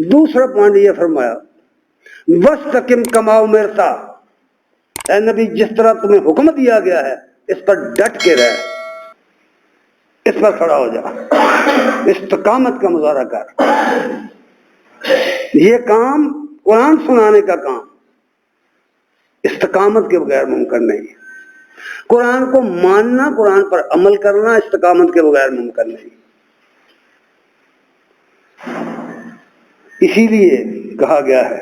دوسرا پوائنٹ یہ فرمایا وَاسْتَقِمْ كَمَا أُمِرْتَ، اے نبی جس طرح تمہیں حکم دیا گیا ہے اس پر ڈٹ کے رہ، اس پر کھڑا ہو جا، استقامت کا مظاہرہ کر۔ یہ کام قرآن سنانے کا کام استقامت کے بغیر ممکن نہیں، قرآن کو ماننا، قرآن پر عمل کرنا استقامت کے بغیر ممکن نہیں۔ اسی لیے کہا گیا ہے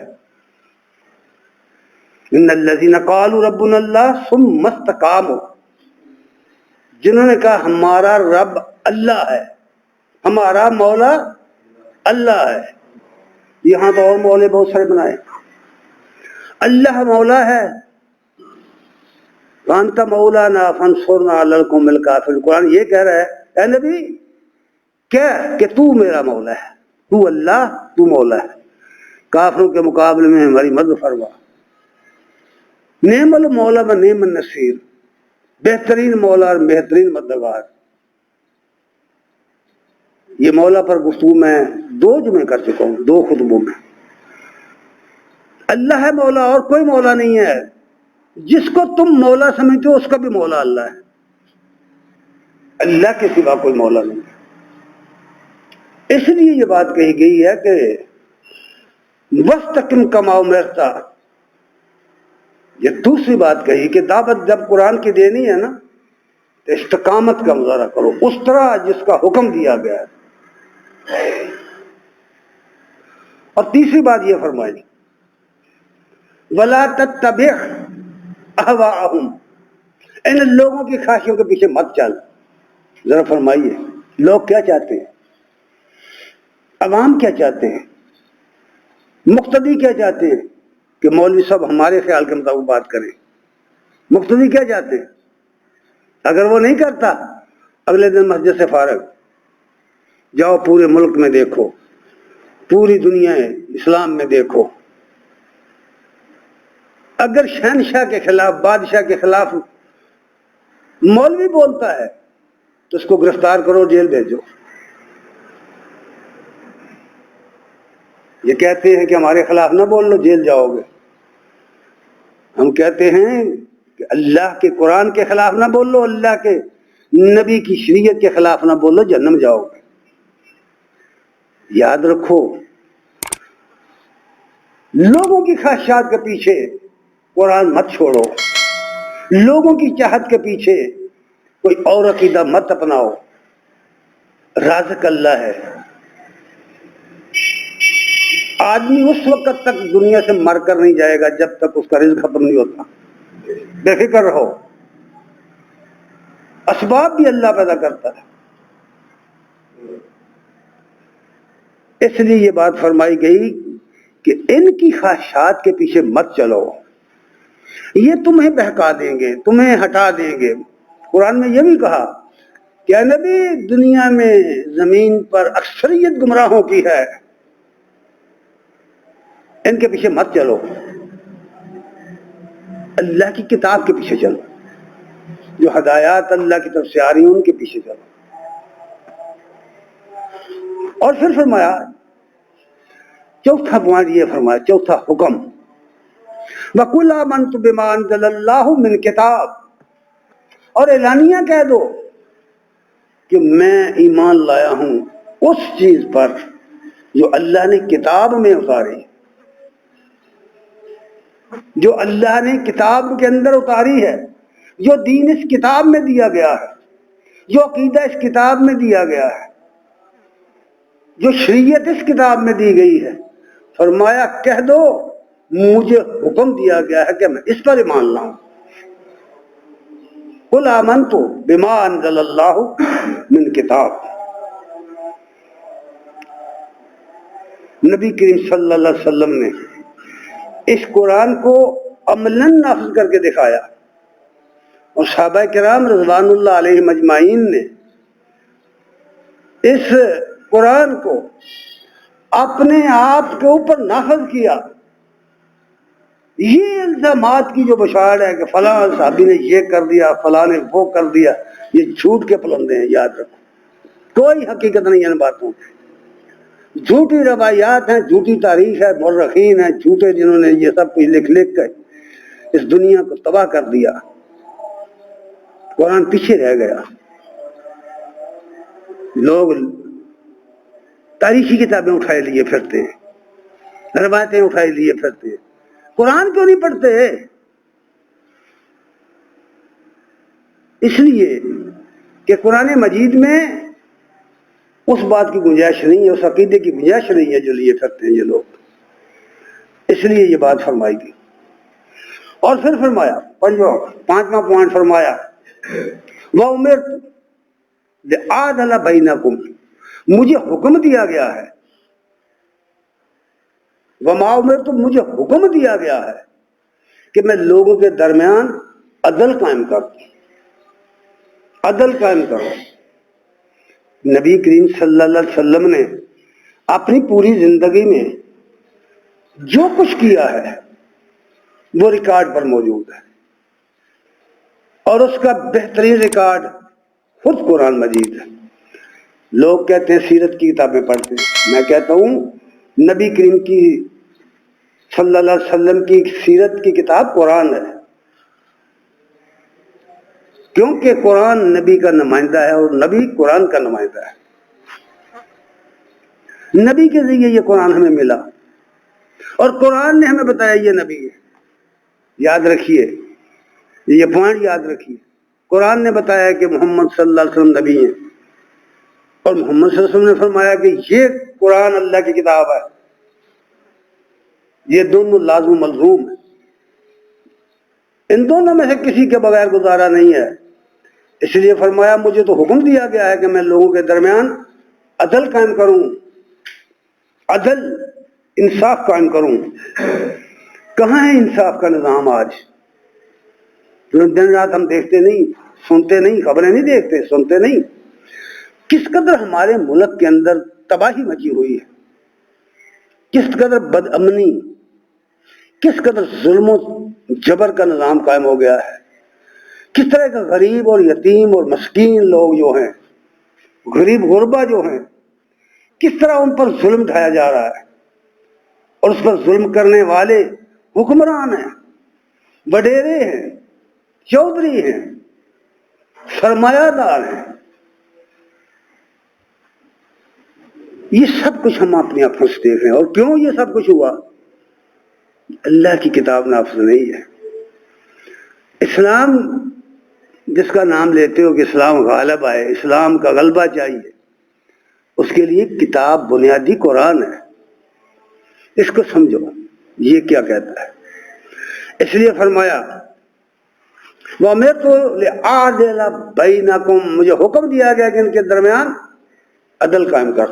ان الذین قالوا ربنا اللہ ثم استقاموا، جنہوں نے کہا ہمارا رب اللہ ہے، ہمارا مولا اللہ ہے۔ یہاں تو اور مولے بہت سارے بنائے، اللہ مولا ہے، وانت مولانا فانصرنا علی القوم الکافرین۔ قرآن یہ کہہ رہا ہے اے نبی کیا کہ تو میرا مولا ہے، تو اللہ، تو مولا ہے، کافروں کے مقابلے میں ہماری مدد فرما۔ نعم المولا و نعم النصیر، بہترین مولا اور بہترین مددگار۔ یہ مولا پر گفتگو میں 2 جمعے کر چکا ہوں، 2 خطبوں میں۔ اللہ ہے مولا اور کوئی مولا نہیں ہے، جس کو تم مولا سمجھتے ہو اس کا بھی مولا اللہ ہے، اللہ کے سوا کوئی مولا نہیں ہے۔ اس لیے یہ بات کہی گئی ہے کہ وَاسْتَقِمْ كَمَا أُمِرْتَ۔ یہ دوسری بات کہی کہ دعوت جب قرآن کی دینی ہے نا تو استقامت کا مظاہرہ کرو اس طرح جس کا حکم دیا گیا ہے۔ اور تیسری بات یہ فرمائی وَلَا تَتَّبِعْ أَهْوَاءَهُمْ، ان لوگوں کی خواہشوں کے پیچھے مت چل۔ ذرا فرمائیے لوگ کیا چاہتے ہیں، عوام کیا چاہتے ہیں، مقتدی کیا چاہتے ہیں کہ مولوی صاحب ہمارے خیال کے مطابق بات کریں۔ مقتدی کیا چاہتے ہیں، اگر وہ نہیں کرتا اگلے دن مسجد سے فارغ۔ جاؤ پورے ملک میں دیکھو، پوری دنیا اسلام میں دیکھو، اگر شہنشاہ کے خلاف، بادشاہ کے خلاف مولوی بولتا ہے تو اس کو گرفتار کرو، جیل بھیجو۔ یہ کہتے ہیں کہ ہمارے خلاف نہ بول لو جیل جاؤ گے، ہم کہتے ہیں کہ اللہ کے قرآن کے خلاف نہ بول لو، اللہ کے نبی کی شریعت کے خلاف نہ بول لو، جہنم جاؤ گے۔ یاد رکھو لوگوں کی خواہشات کے پیچھے قرآن مت چھوڑو، لوگوں کی چاہت کے پیچھے کوئی اور عقیدہ مت اپناؤ۔ رازق اللہ ہے، آدمی اس وقت تک دنیا سے مر کر نہیں جائے گا جب تک اس کا رزق ختم نہیں ہوتا۔ بے فکر رہو، اسباب بھی اللہ پیدا کرتا ہے۔ اس لیے یہ بات فرمائی گئی کہ ان کی خواہشات کے پیچھے مت چلو، یہ تمہیں بہکا دیں گے، تمہیں ہٹا دیں گے۔ قرآن میں یہ بھی کہا کہ اے نبی دنیا میں زمین پر اکثریت گمراہوں کی ہے، ان کے پیچھے مت چلو، اللہ کی کتاب کے پیچھے چلو، جو ہدایات اللہ کی طرف سے آ رہی ہیں ان کے پیچھے چلو۔ اور پھر فرمایا چوتھا پوائنٹ یہ فرمایا، چوتھا حکم وَقُلْ آمَنْتُ بِمَا أَنزَلَ اللَّهُ مِنْ کتاب، اور اعلانیہ کہہ دو کہ میں ایمان لایا ہوں اس چیز پر جو اللہ نے کتاب میں اتاری، جو اللہ نے کتاب کے اندر اتاری ہے، جو دین اس کتاب میں دیا گیا ہے، جو عقیدہ اس کتاب میں دیا گیا ہے، جو شریعت اس کتاب میں دی گئی ہے۔ فرمایا کہہ دو مجھے حکم دیا گیا ہے کہ میں اس پر ایمان لاؤں۔ قُلْ آمَنْتُ بِمَا أَنزَلَ اللَّهُ مِنْ کتاب۔ نبی کریم صلی اللہ علیہ وسلم نے اس قرآن کو عملاً نافذ کر کے دکھایا، اور صحابہ کرام رضوان اللہ علیہم اجمعین نے اس قرآن کو اپنے آپ کے اوپر نافذ کیا۔ یہ الزامات کی جو بشاعت ہے کہ فلاں صحابی نے یہ کر دیا، فلاں نے وہ کر دیا، یہ جھوٹ کے پلندے ہیں، یاد رکھو کوئی حقیقت نہیں ان باتوں کی۔ جھوٹی روایات ہیں، جھوٹی تاریخ ہے، مورخین ہیں جھوٹے، جنہوں نے یہ سب کچھ لکھ لکھ کر اس دنیا کو تباہ کر دیا۔ قرآن پیچھے رہ گیا، لوگ تاریخی کتابیں اٹھائے لیے پھرتے ہیں، روایتیں اٹھائے لیے پھرتے ہیں، قرآن کیوں نہیں پڑھتے؟ اس لیے کہ قرآن مجید میں اس بات کی گنجائش نہیں ہے، اس عقیدے کی گنجائش نہیں ہے جو لیے پھرتے ہیں یہ لوگ، اس لیے یہ بات فرمائی گئی۔ اور پھر فرمایا پانچواں پوائنٹ فرمایا وَأُمِرْتُ لِأَعْدِلَ بَيْنَكُمْ، مجھے حکم دیا گیا ہے، وَمَا أُمِرْتُ، مجھے حکم دیا گیا ہے کہ میں لوگوں کے درمیان عدل قائم کروں، عدل قائم کروں۔ نبی کریم صلی اللہ علیہ وسلم نے اپنی پوری زندگی میں جو کچھ کیا ہے وہ ریکارڈ پر موجود ہے، اور اس کا بہترین ریکارڈ خود قرآن مجید ہے۔ لوگ کہتے ہیں سیرت کی کتابیں پڑھتے ہیں، میں کہتا ہوں نبی کریم کی صلی اللہ علیہ وسلم کی سیرت کی کتاب قرآن ہے، کیونکہ قرآن نبی کا نمائندہ ہے اور نبی قرآن کا نمائندہ ہے۔ نبی کے ذریعے یہ قرآن ہمیں ملا اور قرآن نے ہمیں بتایا یہ نبی ہے۔ یاد رکھیے، یہ پوائنٹ یاد رکھیے، قرآن نے بتایا کہ محمد صلی اللہ علیہ وسلم نبی ہیں، اور محمد صلی اللہ علیہ وسلم نے فرمایا کہ یہ قرآن اللہ کی کتاب ہے۔ یہ دونوں لازم ملزوم ہیں، ان دونوں میں سے کسی کے بغیر گزارا نہیں ہے۔ اس لیے فرمایا مجھے تو حکم دیا گیا ہے کہ میں لوگوں کے درمیان عدل قائم کروں، عدل انصاف قائم کروں۔ کہاں ہے انصاف کا نظام آج؟ دن رات ہم دیکھتے نہیں، سنتے نہیں، خبریں نہیں دیکھتے، سنتے نہیں۔ کس قدر ہمارے ملک کے اندر تباہی مچی ہوئی ہے، کس قدر بد امنی، کس قدر ظلم و جبر کا نظام قائم ہو گیا ہے، کس طرح کا غریب اور یتیم اور مسکین لوگ جو ہیں، غریب غربا جو ہیں، کس طرح ان پر ظلم ڈھایا جا رہا ہے، اور اس پر ظلم کرنے والے حکمران ہیں، وڈیرے ہیں، چودھری ہیں، سرمایہ دار ہیں۔ یہ سب کچھ ہم اپنی آنکھوں سے دیکھ رہے ہیں، اور کیوں یہ سب کچھ ہوا؟ اللہ کی کتاب نافذ نہیں ہے۔ اسلام جس کا نام لیتے ہو کہ اسلام غالب آئے، اسلام کا غلبہ چاہیے، اس کے لیے کتاب بنیادی قرآن ہے۔ اس کو سمجھو یہ کیا کہتا ہے۔ اس لیے فرمایا وَأُمِرْتُ لِأَعْدِلَ بَيْنَكُمْ، مجھے حکم دیا گیا کہ ان کے درمیان عدل قائم کر۔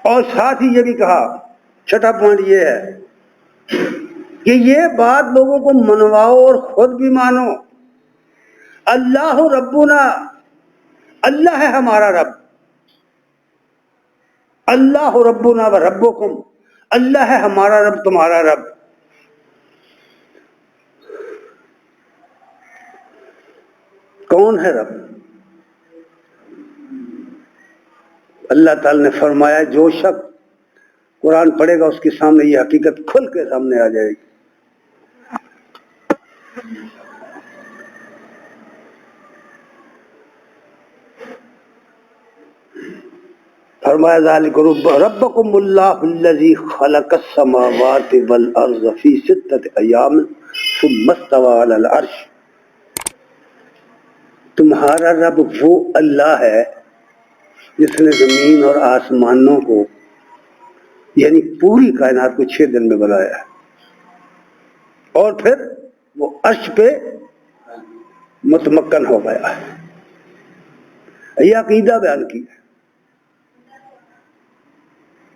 اور ساتھ ہی یہ بھی کہا، چھٹا پوائنٹ یہ ہے کہ یہ بات لوگوں کو منواؤ اور خود بھی مانو۔ اللہ ربنا، اللہ ہے ہمارا رب، اللہ ربنا و ربکم، اللہ ہے ہمارا رب تمہارا رب۔ کون ہے رب؟ اللہ تعالی نے فرمایا جو شخص قرآن پڑھے گا اس کے سامنے یہ حقیقت کھل کے سامنے آ جائے گی۔ فرمایا ذالک ربکم اللہ الذی خلق السماوات والارض فی ستۃ ایام ثم استوى علی العرش، تمہارا رب وہ اللہ ہے جس نے زمین اور آسمانوں کو، یعنی پوری کائنات کو 6 دن میں بنایا ہے، اور پھر وہ عرش پہ متمکن ہو گیا ہے۔ یہ عقیدہ بیان کی ہے۔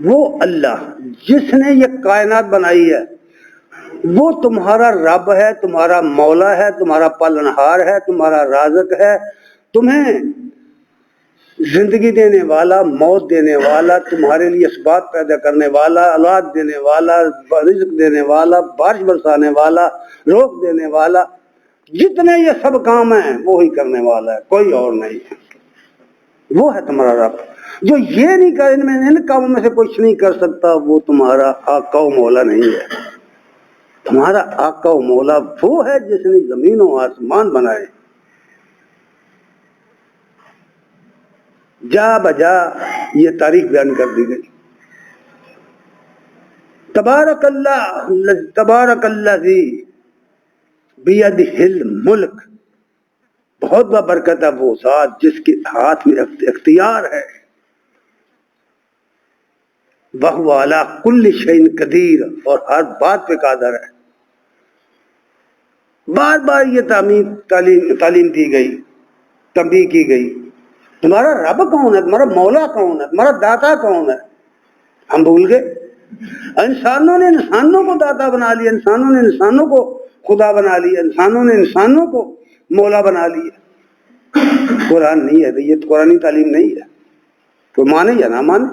وہ اللہ جس نے یہ کائنات بنائی ہے وہ تمہارا رب ہے، تمہارا مولا ہے، تمہارا پالنہار ہے، تمہارا رازق ہے، تمہیں زندگی دینے والا، موت دینے والا، تمہارے لیے اسباب پیدا کرنے والا، اولاد دینے والا، رزق دینے والا، بارش برسانے والا، روک دینے والا، جتنے یہ سب کام ہیں وہی کرنے والا ہے، کوئی اور نہیں ہے۔ وہ ہے تمہارا رب جو یہ نہیں کر، ان کاموں میں سے کچھ نہیں کر سکتا، وہ تمہارا آقا و مولا نہیں ہے۔ تمہارا آقا و مولا وہ ہے جس نے زمین و آسمان بنائے۔ جا بجا یہ تاریخ بیان کر دی گئی۔ تبارک الذی بیدہ الملک، بہت بابرکت ہے وہ ذات جس کے ہاتھ میں اختیار ہے۔ وَهُوَ عَلَى كُلِّ شَيْءٍ قدیر، اور ہر بات پہ قادر ہے۔ بار بار یہ تعلیم دی گئی، تنبیہ کی گئی۔ تمہارا رب کون ہے؟ تمہارا مولا کون ہے؟ تمہارا داتا کون ہے؟ ہم بھول گئے۔ انسانوں نے انسانوں کو داتا بنا لیا، انسانوں نے انسانوں کو خدا بنا لیا، انسانوں نے انسانوں کو مولا بنا لیا۔ قرآن نہیں ہے، یہ قرآنی تعلیم نہیں ہے، کوئی مانے یا نہ مانے۔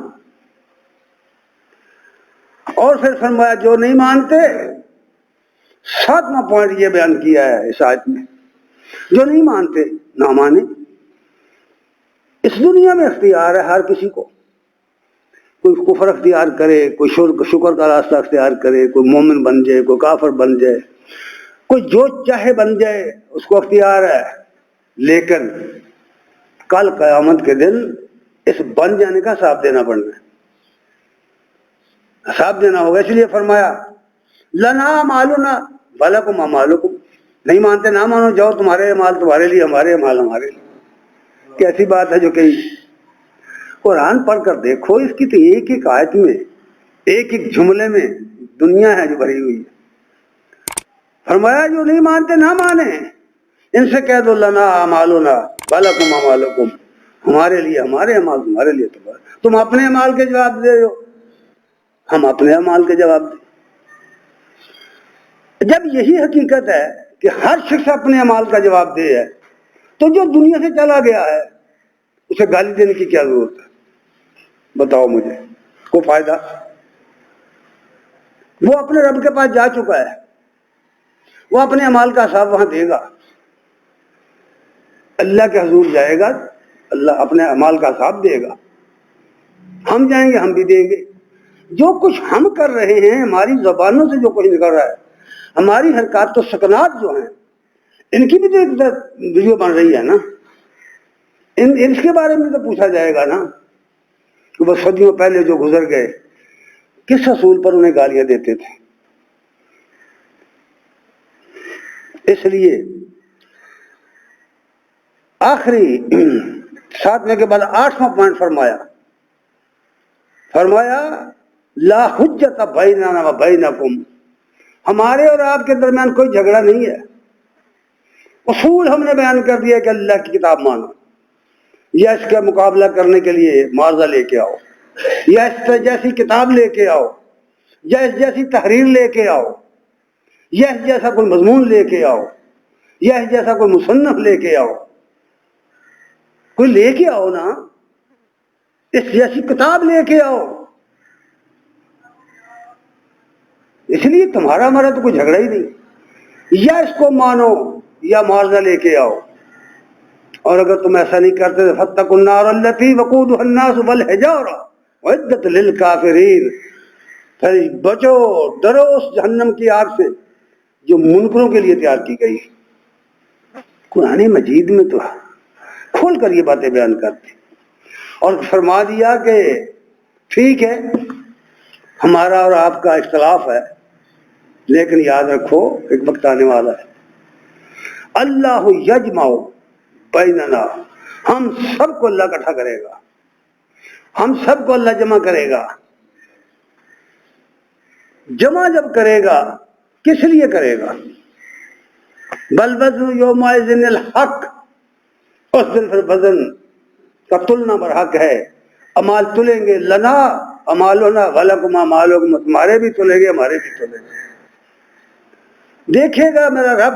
اور پھر فرمایا جو نہیں مانتے، 7واں پوائنٹ یہ بیان کیا ہے اس آیت میں، جو نہیں مانتے نہ مانے۔ اس دنیا میں اختیار ہے ہر کسی کو، کوئی کفر اختیار کرے، کوئی شکر کا راستہ اختیار کرے، کوئی مومن بن جائے، کوئی کافر بن جائے، کوئی جو چاہے بن جائے، اس کو اختیار ہے۔ لیکن کل قیامت کے دن اس بن جانے کا حساب دینا پڑنا ہے، حساب دینا ہوگا۔ اس لیے فرمایا لنا اعمالنا ولکم اعمالکم، نہیں مانتے نہ مانو، جاؤ تمہارے اعمال تمہارے لیے، ہمارے اعمال ہمارے لیے۔ کیسی بات ہے جو کہی؟ قرآن پڑھ کر دیکھو، اس کی تو ایک ایک آیت میں، ایک ایک جملے میں دنیا ہے جو بھری ہوئی ہے۔ فرمایا جو نہیں مانتے نہ مانے، ان سے کہہ دو لنا اعمالنا ولکم اعمالکم، ہمارے لیے ہمارے اعمال تمہارے لیے تم اپنے اعمال کے جواب دے دو، ہم اپنے اعمال کے جواب دیں۔ جب یہی حقیقت ہے کہ ہر شخص اپنے اعمال کا جواب دے ہے، تو جو دنیا سے چلا گیا ہے اسے گالی دینے کی کیا ضرورت ہے؟ بتاؤ مجھے، کوئی فائدہ؟ وہ اپنے رب کے پاس جا چکا ہے، وہ اپنے اعمال کا حساب وہاں دے گا، اللہ کے حضور جائے گا، اللہ اپنے اعمال کا حساب دے گا۔ ہم جائیں گے، ہم بھی دیں گے۔ جو کچھ ہم کر رہے ہیں، ہماری زبانوں سے جو کچھ نکل رہا ہے، ہماری حرکات و سکنات جو ہیں، ان کی بھی تو ایک ویڈیو بن رہی ہے نا، ان کے بارے میں تو پوچھا جائے گا نا کہ وہ صدیوں پہلے جو گزر گئے کس اصول پر انہیں گالیاں دیتے تھے۔ اس لیے آخری 7ویں کے بعد 8واں پوائنٹ فرمایا لا حجت بیننا و بینکم، ہمارے اور آپ کے درمیان کوئی جھگڑا نہیں ہے۔ اصول ہم نے بیان کر دیا کہ اللہ کی کتاب مانو، یا اس کا مقابلہ کرنے کے لیے معاوضہ لے کے آؤ، یا اس جیسی کتاب لے کے آؤ، یا اس جیسی تحریر لے کے آؤ، یا اس جیسا کوئی مضمون لے کے آؤ، یا اس جیسا کوئی مصنف لے کے آؤ، کوئی لے کے آؤ نا، اس جیسی کتاب لے کے آؤ۔ اس لیے تمہارا ہمارا تو کوئی جھگڑا ہی نہیں، یا اس کو مانو یا معاوضہ لے کے آؤ۔ اور اگر تم ایسا نہیں کرتے تو فاتقوا النار التی وقودها الناس والحجارہ اعدت للکافرین، پھر بچو، ڈرو اس جہنم کی آگ سے جو منکروں کے لیے تیار کی گئی۔ قرآن مجید میں تو کھول کر یہ باتیں بیان کرتے اور فرما دیا کہ ٹھیک ہے ہمارا اور آپ کا اختلاف ہے، لیکن یاد رکھو ایک وقت آنے والا ہے، اللہ یجمع بیننا، ہم سب کو اللہ اکٹھا کرے گا، ہم سب کو اللہ جمع کرے گا۔ جمع جب کرے گا کس لیے کرے گا؟ بل وزن یومئذ الحق، اس دن پھر وزن کا تلنا برحق ہے، اعمال تلیں گے، لنا اعمالنا ولکم اعمالکم، تمہارے بھی تلیں گے ہمارے بھی تلیں گے۔ دیکھے گا میرا رب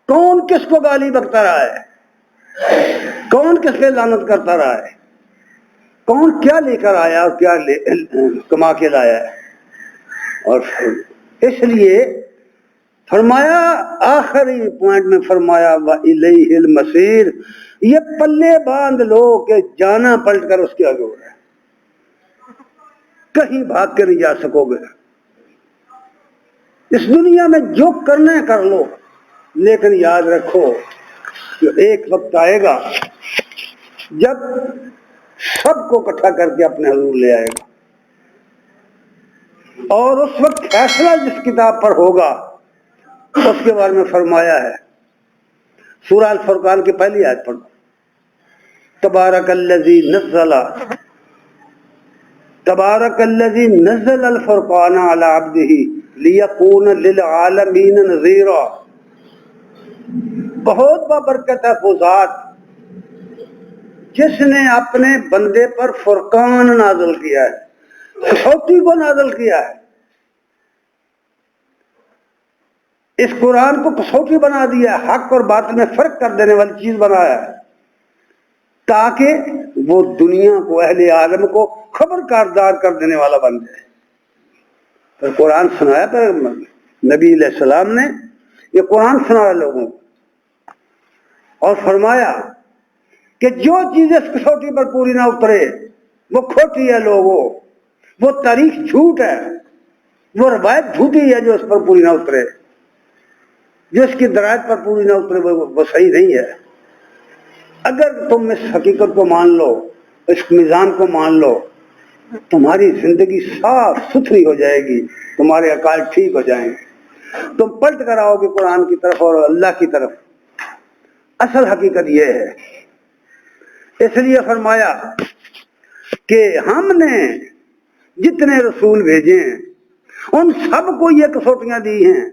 کون کس کو گالی بکتا رہا ہے، کون کس پہ لعنت کرتا رہا ہے، کون کیا لے کر آیا اور کیا کما کے لایا ہے۔ اور اس لیے فرمایا آخری پوائنٹ میں فرمایا وَإِلَيْهِ الْمَصِيرُ، یہ پلے باندھ لو کہ جانا پلٹ کر اس کے آگے ہو رہا ہے، کہیں بھاگ کے نہیں جا سکو گے۔ اس دنیا میں جو کرنا ہے کر لو، لیکن یاد رکھو کہ ایک وقت آئے گا جب سب کو اکٹھا کر کے اپنے حضور لے آئے گا، اور اس وقت فیصلہ جس کتاب پر ہوگا اس کے بارے میں فرمایا ہے سورہ الفرقان کی پہلی آیت پڑھو، تبارک الذی نزل الفرقان علی عبدہ لیکون للعالمین نذیرا، بہت بابرکت ہے وہ ذات جس نے اپنے بندے پر فرقان نازل کیا ہے، کسوٹی کو نازل کیا ہے، اس قرآن کو کسوٹی بنا دیا ہے، حق اور باطل میں فرق کر دینے والی چیز بنایا ہے، تاکہ وہ دنیا کو، اہل عالم کو خبردار کر دینے والا بن جائے۔ پھر قرآن سنایا، پھر نبی علیہ السلام نے یہ قرآن سنایا لوگوں کو، اور فرمایا کہ جو چیز اس کسوٹی پر پوری نہ اترے وہ کھوٹی ہے، لوگوں، وہ تاریخ جھوٹ ہے، وہ روایت جھوٹی ہے جو اس پر پوری نہ اترے، جو اس کی درایت پر پوری نہ اترے وہ صحیح نہیں ہے۔ اگر تم اس حقیقت کو مان لو، اس میزان کو مان لو، تمہاری زندگی صاف ستھری ہو جائے گی، تمہارے عقائد ٹھیک ہو جائیں گے، تم پلٹ کر آؤ گے قرآن کی طرف اور اللہ کی طرف۔ اصل حقیقت یہ ہے، اس لیے فرمایا کہ ہم نے جتنے رسول بھیجے ہیں ان سب کو یہ کسوٹیاں دی ہیں،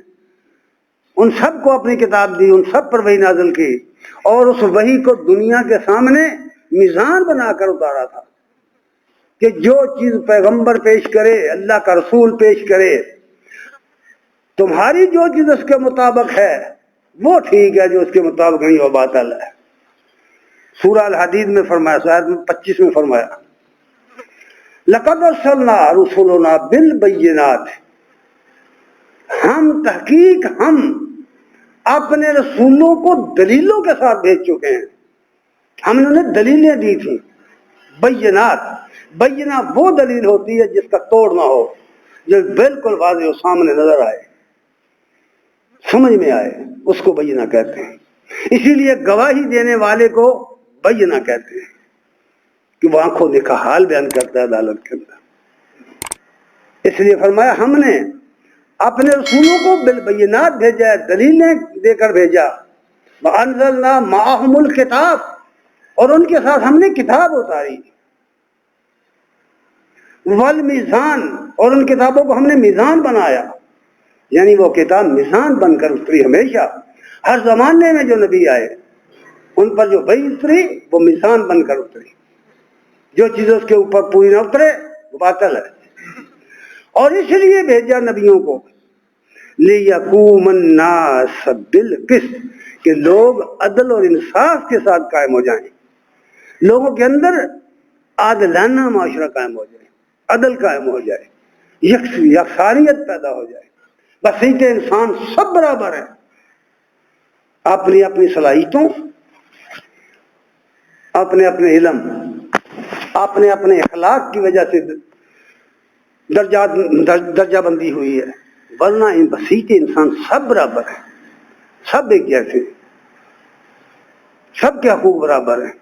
ان سب کو اپنی کتاب دی، ان سب پر وحی نازل کی، اور اس وحی کو دنیا کے سامنے میزان بنا کر اتارا تھا کہ جو چیز پیغمبر پیش کرے، اللہ کا رسول پیش کرے، تمہاری جو چیز اس کے مطابق ہے وہ ٹھیک ہے، جو اس کے مطابق نہیں وہ باطل ہے۔ سورہ الحدید میں فرمایا، آیت 25 میں فرمایا لَقَدْ أَرْسَلْنَا رُسُلَنَا بِالْبَيِّنَاتِ، ہم اپنے رسولوں کو دلیلوں کے ساتھ بھیج چکے ہیں، ہم نے انہیں دلیلیں دی تھیں۔ بینات، بینہ وہ دلیل ہوتی ہے جس کا توڑ نہ ہو، جو بالکل واضح ہو، سامنے نظر آئے، سمجھ میں آئے، اس کو بینہ کہتے ہیں۔ اسی لیے گواہی دینے والے کو بینہ کہتے ہیں کہ وہ آنکھوں دیکھا حال بیان کرتا ہے عدالت کے اندر۔ اس لیے فرمایا ہم نے اپنے رسولوں کو بالبینات بھیجا ہے، دلیلیں دے کر بھیجا۔ وَأَنزَلْنَا مَعَهُمُ الْكِتَابَ، اور ان کے ساتھ ہم نے کتاب اتاری، والمیزان، اور ان کتابوں کو ہم نے میزان بنایا، یعنی وہ کتاب میزان بن کر اتری۔ ہمیشہ ہر زمانے میں جو نبی آئے ان پر جو وحی اتری وہ میزان بن کر اتری، جو چیز اس کے اوپر پوری نہ اترے وہ باطل ہے۔ اور اس لیے بھیجا نبیوں کو لِيَقُومَ النَّاسَ بِالْقِسْطِ، کہ لوگ عدل اور انصاف کے ساتھ قائم ہو جائیں، لوگوں کے اندر عادلانہ معاشرہ قائم ہو جائے، عدل قائم ہو جائے، یکسانیت پیدا ہو جائے، بسیط انسان سب برابر ہیں، اپنی اپنی صلاحیتوں، اپنے اپنے علم، اپنے اپنے اخلاق کی وجہ سے درجہ بندی ہوئی ہے، ورنہ ان بسیط انسان سب برابر ہیں، سب ایک جیسے، سب کے حقوق برابر ہیں۔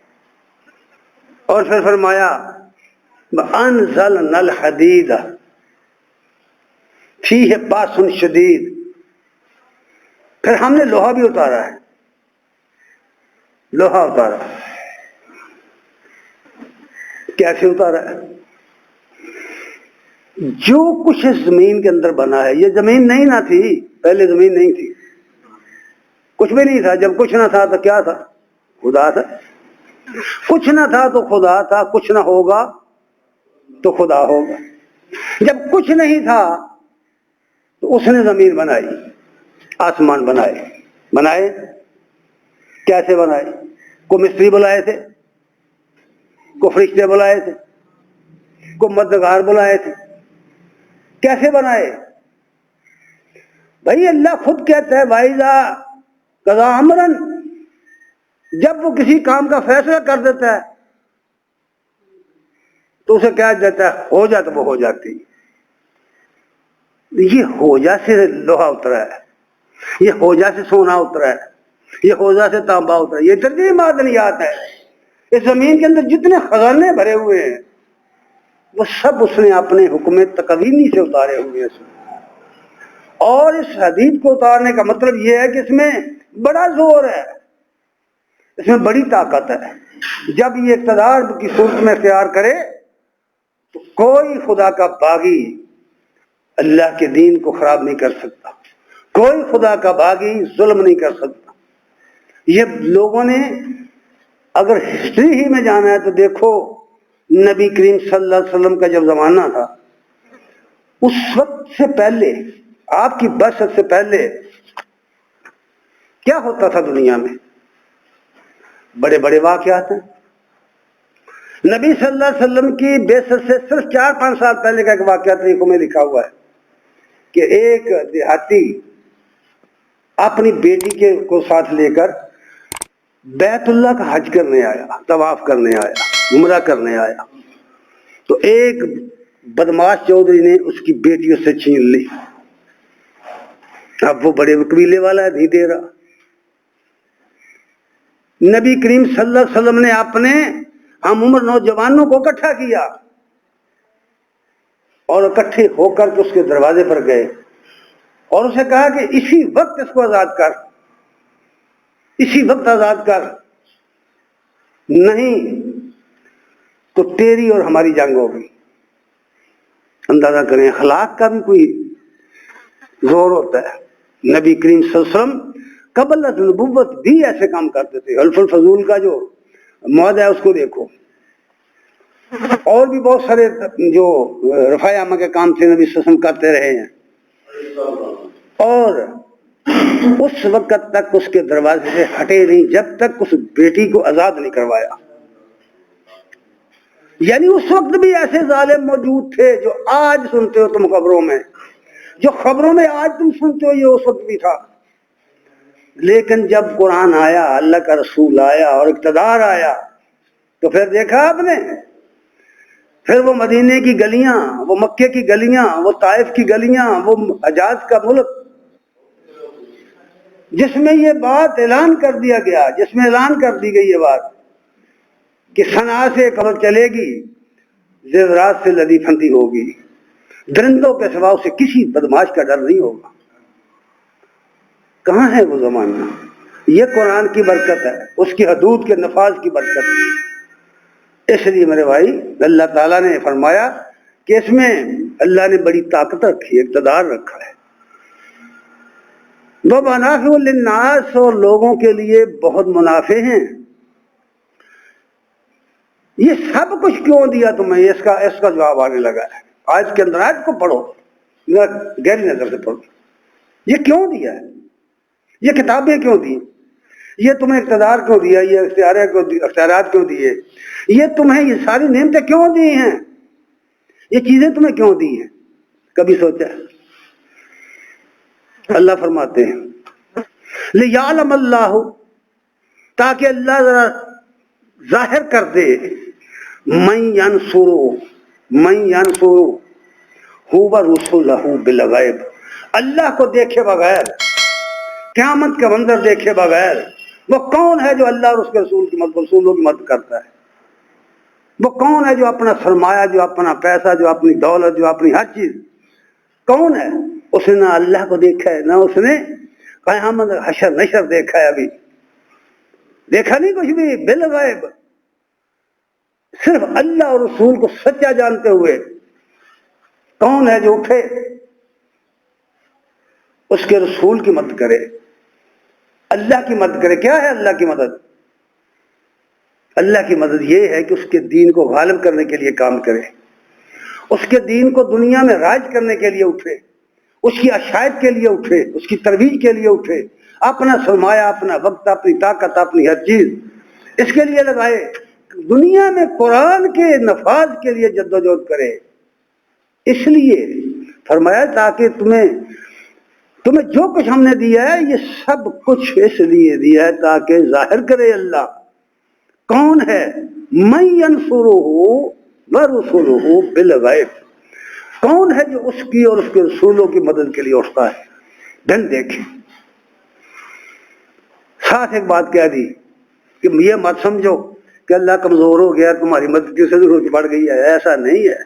اور پھر فرمایا وَأَنزَلْنَا الْحَدِيدَ فِيهِ بَأْسٌ شَدِيدٌ، پھر ہم نے لوہا بھی اتارا ہے، لوہا اتارا، کیسے اتارا ہے؟ جو کچھ اس زمین کے اندر بنا ہے، یہ زمین نہیں نہ تھی، پہلے زمین نہیں تھی، کچھ بھی نہیں تھا۔ جب کچھ نہ تھا تو کیا تھا؟ خدا تھا۔ کچھ نہ تھا تو خدا تھا، کچھ نہ ہوگا تو خدا ہوگا۔ جب کچھ نہیں تھا تو اس نے زمین بنائی، آسمان بنائے، کیسے بنائے؟ کو مستری بلائے تھے، کو فرشتے بلائے تھے، کو مددگار بلائے تھے، کیسے بنائے؟ بھائی اللہ خود کہتا ہے وَإِذَا قَضَىٰ أَمْرًا، جب وہ کسی کام کا فیصلہ کر دیتا ہے تو اسے کہہ دیتا ہے ہو جا، تو وہ ہو جاتی. یہ ہو جا سے لوہا اترا ہے، یہ ہو جا سے سونا اترا ہے، یہ ہو جا سے تانبا اترا ہے. یہ ترجیح معدنیات ہے. اس زمین کے اندر جتنے خزانے بھرے ہوئے ہیں وہ سب اس نے اپنے حکم تقویمی سے اتارے ہوئے ہیں. اور اس حدیث کو اتارنے کا مطلب یہ ہے کہ اس میں بڑا زور ہے، اس میں بڑی طاقت ہے. جب یہ اقتدار کی صورت میں اختیار کرے تو کوئی خدا کا باغی اللہ کے دین کو خراب نہیں کر سکتا، کوئی خدا کا باغی ظلم نہیں کر سکتا. یہ لوگوں نے اگر ہسٹری ہی میں جانا ہے تو دیکھو نبی کریم صلی اللہ علیہ وسلم کا جب زمانہ تھا اس وقت سے پہلے، آپ کی بعثت سے پہلے کیا ہوتا تھا دنیا میں؟ بڑے بڑے واقعات ہیں. نبی صلی اللہ علیہ وسلم کی بعثت سے صرف 4-5 سال پہلے کا ایک واقعہ تاریخوں میں لکھا ہوا ہے کہ ایک دیہاتی اپنی بیٹی کو ساتھ لے کر بیت اللہ کا حج کرنے آیا، طواف کرنے آیا، عمرہ کرنے آیا. تو ایک بدماش چودھری نے اس کی بیٹی اس سے چھین لی. اب وہ بڑے قبیلے والا ہے، نہیں دے رہا. نبی کریم صلی اللہ علیہ وسلم نے اپنے ہم عمر نوجوانوں کو اکٹھا کیا اور اکٹھے ہو کر کے اس کے دروازے پر گئے اور اسے کہا کہ اسی وقت اس کو آزاد کر، اسی وقت آزاد کر، نہیں تو تیری اور ہماری جنگ ہوگی. اندازہ کریں اخلاق کا بھی کوئی زور ہوتا ہے. نبی کریم صلی اللہ علیہ وسلم قبل نبوت بھی ایسے کام کرتے تھے. حلف الفضول کا جو معاہدہ ہے اس کو دیکھو، اور بھی بہت سارے جو رفع عامہ کے کام تھے نبی صلی اللہ علیہ وسلم کرتے رہے ہیں. اور اس وقت تک اس کے دروازے سے ہٹے نہیں جب تک اس بیٹی کو آزاد نہیں کروایا. یعنی اس وقت بھی ایسے ظالم موجود تھے جو آج سنتے ہو تم خبروں میں، جو خبروں میں آج تم سنتے ہو یہ اس وقت بھی تھا. لیکن جب قرآن آیا، اللہ کا رسول آیا اور اقتدار آیا تو پھر دیکھا آپ نے، پھر وہ مدینے کی گلیاں، وہ مکے کی گلیاں، وہ طائف کی گلیاں، وہ حجاز کا ملک جس میں یہ بات اعلان کر دیا گیا، جس میں اعلان کر دی گئی یہ بات کہ صنعاء سے قبل چلے گی، زیورات سے لدی پھندی ہوگی، درندوں کے سوا اسے کسی بدماش کا ڈر نہیں ہوگا. کہاں ہے وہ زمانہ؟ یہ قرآن کی برکت ہے، اس کی حدود کے نفاذ کی برکت ہے. اس لیے میرے بھائی اللہ تعالیٰ نے فرمایا کہ اس میں اللہ نے بڑی طاقت رکھی، اقتدار رکھا ہے. وہ منافع للناس، اور لوگوں کے لیے بہت منافع ہیں. یہ سب کچھ کیوں دیا تمہیں؟ اس کا جواب آنے لگا ہے. آج کے اندر آج کو پڑھو، گہری نظر سے پڑھو. یہ کیوں دیا ہے؟ یہ کتابیں کیوں دی؟ یہ تمہیں اقتدار کیوں دیا؟ یہ اختیارات کیوں دیے؟ یہ تمہیں یہ ساری نعمتیں کیوں دی ہیں؟ یہ چیزیں تمہیں کیوں دی ہیں؟ کبھی سوچا؟ اللہ فرماتے ہیں لِيَعْلَمَ اللَّهُ، تاکہ اللہ ذرا ظاہر کر دے، مَن يَنْصُرُ هُوَ رُسُلَهُ بِالْغَیْبِ، اللہ کو دیکھے بغیر، قیامت کا منظر دیکھے بغیر وہ کون ہے جو اللہ اور اس کے رسولوں کی مدد کرتا ہے؟ وہ کون ہے جو اپنا سرمایہ، جو اپنا پیسہ، جو اپنی دولت، جو اپنی ہر چیز، کون ہے؟ اس نے نہ اللہ کو دیکھا ہے، نہ اس نے قیامت حشر نشر دیکھا ہے. ابھی دیکھا نہیں کچھ بھی. بالغیب، صرف اللہ اور رسول کو سچا جانتے ہوئے کون ہے جو اٹھے اس کے رسول کی مدد کرے، اللہ کی مدد کرے؟ کیا ہے اللہ کی مدد؟ اللہ کی مدد یہ ہے کہ اس کے دین کو غالب کرنے کے لیے کام کرے، اس کے دین کو دنیا میں رائج کرنے کے لیے اٹھے، اس کی اشاعت کے لیے اٹھے، اس کی ترویج کے لیے اٹھے، اپنا سرمایہ، اپنا وقت، اپنی طاقت، اپنی ہر چیز اس کے لیے لگائے، دنیا میں قرآن کے نفاذ کے لیے جدوجہد کرے. اس لیے فرمایا تاکہ تمہیں تمہیں جو کچھ ہم نے دیا ہے یہ سب کچھ اس لیے دیا ہے تاکہ ظاہر کرے اللہ کون ہے، من ینصرہ ورسلہ بالغیب، کون ہے جو اس کی اور اس کے رسولوں کی مدد کے لیے اٹھتا ہے دن دیکھیں۔ ساتھ ایک بات کہہ دی کہ یہ مت سمجھو کہ اللہ کمزور ہو گیا تمہاری مدد کی ضرورت بڑھ گئی ہے، ایسا نہیں ہے،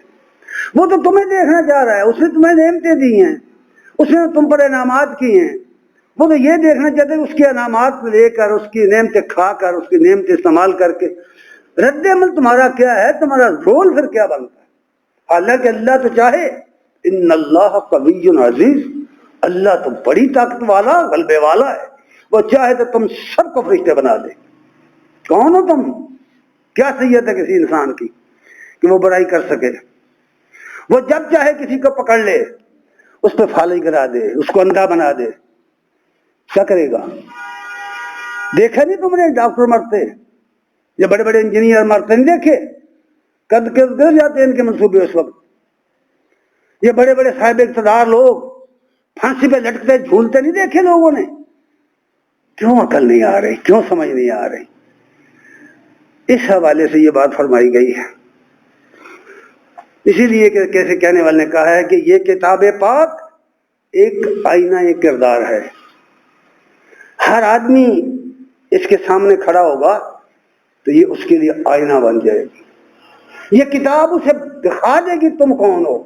وہ تو تمہیں دیکھنا چاہ رہا ہے، اس نے تمہیں نعمتیں دی ہیں، اس نے تم پر انعامات کی ہیں، وہ تو یہ دیکھنا چاہتے ہیں اس کے انعامات لے کر، اس کی نعمتیں کھا کر، اس کی نعمتیں استعمال کر کے رد عمل تمہارا کیا ہے، تمہارا رول پھر کیا بنتا ہے۔ حالانکہ اللہ تو چاہے، ان اللہ قوی عزیز، اللہ تو بڑی طاقت والا غلبے والا ہے، وہ چاہے تو تم سب کو فرشتے بنا دے۔ کون ہو تم؟ کیا صحیح ہے کسی انسان کی کہ وہ برائی کر سکے؟ وہ جب چاہے کسی کو پکڑ لے، اس پہ پھالی کرا دے، اس کو اندھا بنا دے، کیا کرے گا؟ دیکھا نہیں تم نے ڈاکٹر مرتے یا بڑے بڑے انجینئر مرتے نہیں دیکھے؟ قد گر جاتے ہیں ان کے منصوبے اس وقت۔ یہ بڑے بڑے صاحب اقتدار لوگ پھانسی پہ لٹکتے جھولتے نہیں دیکھے لوگوں نے؟ کیوں عقل نہیں آ رہی، کیوں سمجھ نہیں آ رہی؟ اس حوالے سے یہ بات فرمائی گئی ہے۔ اسی لیے کہ کیسے کہنے والے نے کہا ہے کہ یہ کتاب پاک ایک آئینہ کردار ہے، ہر آدمی اس کے سامنے کھڑا ہوگا تو یہ اس کے لیے آئینہ بن جائے گی، یہ کتاب اسے دکھا دے گی تم کون ہو،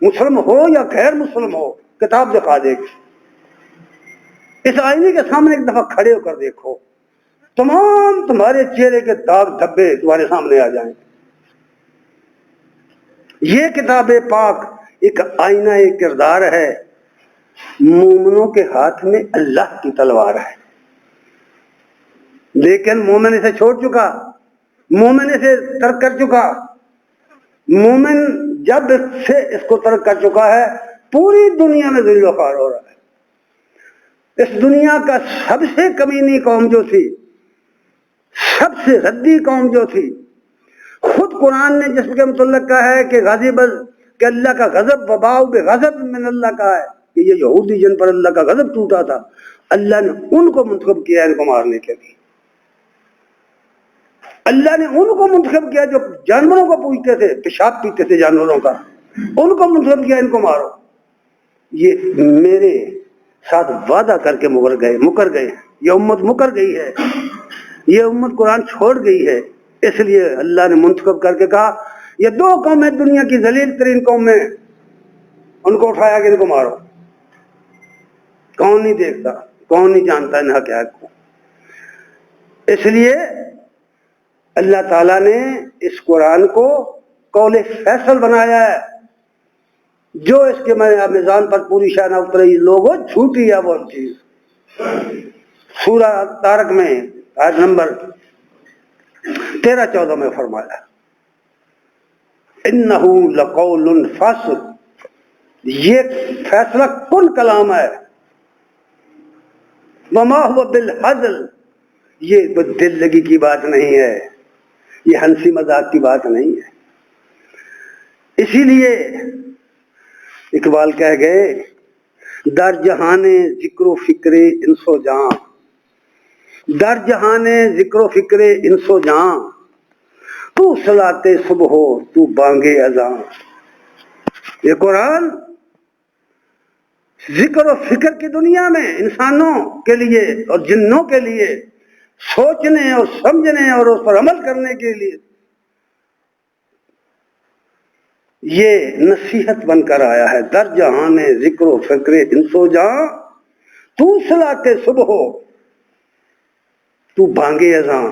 مسلم ہو یا غیر مسلم ہو، کتاب دکھا دے گی۔ اس آئینے کے سامنے ایک دفعہ کھڑے ہو کر دیکھو، تمام تمہارے چہرے کے داغ دھبے تمہارے سامنے آ جائیں۔ یہ کتاب پاک ایک آئینہ کردار ہے، مومنوں کے ہاتھ میں اللہ کی تلوار ہے، لیکن مومن اسے چھوڑ چکا، مومن اسے ترک کر چکا۔ مومن جب سے اس کو ترک کر چکا ہے پوری دنیا میں ذل و خوار ہو رہا ہے۔ اس دنیا کا سب سے کمینی قوم جو تھی، سب سے ردی قوم جو تھی، خود قرآن نے جس کے متعلق کہا ہے کہ غاضب، کہ اللہ کا غضب وباء بغضب من اللہ کہا ہے کہ یہ یہودی جن پر اللہ کا غضب ٹوٹا تھا، اللہ نے ان کو منتخب کیا ان کو مارنے کے لیے۔ اللہ نے ان کو منتخب کیا جو جانوروں کو پوجتے تھے، پیشاب پیتے تھے جانوروں کا، ان کو منتخب کیا ان کو مارو۔ یہ میرے ساتھ وعدہ کر کے مکر گئے، یہ امت مکر گئی ہے، یہ امت قرآن چھوڑ گئی ہے، اس لیے اللہ نے منتخب کر کے کہا یہ دو قومیں دنیا کی ذلیل ترین قومیں، ان کو اٹھایا کہ ان کو مارو۔ کون نہیں دیکھتا، کون نہیں جانتا ان حقائق کو؟ اس لیے اللہ تعالیٰ نے اس قرآن کو قول فیصل بنایا ہے، جو اس کے میزان پر پوری شان اتری لوگوں جھوٹی ہے وہ چیز۔ سورہ طارق میں آیت نمبر 13-14 میں فرمایا انہ لقول فصل، یہ فیصلہ کن کلام ہے، وما هو بالہزل، یہ دل لگی کی بات نہیں ہے، یہ ہنسی مذاق کی بات نہیں ہے۔ اسی لیے اقبال کہہ گئے در جہان ذکر و فکر انس و جاں، در جہان ذکر و فکر انس و جاں، تو صلاۃ صبح ہو تو بانگے اذاں۔ یہ قرآن ذکر و فکر کی دنیا میں انسانوں کے لیے اور جنوں کے لیے سوچنے اور سمجھنے اور اس پر عمل کرنے کے لیے یہ نصیحت بن کر آیا ہے۔ در جہان ذکر و فکر انس و جاں، تو صلاۃ صبح ہو تو بانگے اذاں۔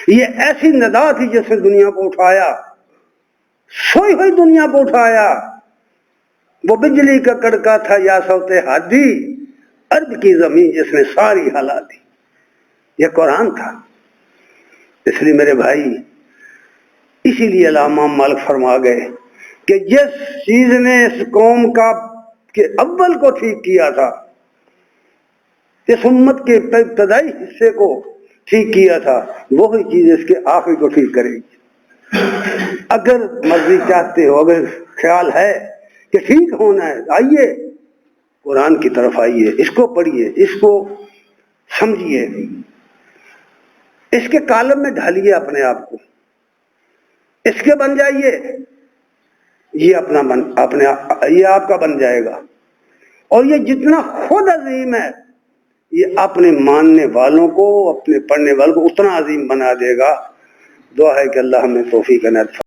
یہ ایسی ندا تھی جس نے دنیا کو اٹھایا، سوئی ہوئی دنیا کو اٹھایا۔ وہ بجلی کا کڑکا تھا یا صوت ہادی، ارض کی زمین جس نے ساری ہلا دی۔ یہ قرآن تھا۔ اس لیے میرے بھائی، اسی لیے علامہ مالک فرما گئے کہ جس چیز نے اس قوم کا کے اول کو ٹھیک کیا تھا، اس امت کے ابتدائی حصے کو ٹھیک کیا تھا، وہی چیز اس کے آخری کو ٹھیک کرے گی۔ اگر مرضی چاہتے ہو، اگر خیال ہے کہ ٹھیک ہونا ہے، آئیے قرآن کی طرف آئیے، اس کو پڑھیے، اس کو سمجھیے، اس کے کالم میں ڈھالیے اپنے آپ کو، اس کے بن جائیے، یہ یہ آپ کا بن جائے گا۔ اور یہ جتنا خود عظیم ہے یہ اپنے ماننے والوں کو، اپنے پڑھنے والوں کو اتنا عظیم بنا دے گا۔ دعا ہے کہ اللہ ہمیں توفیق عنایت فرمائے۔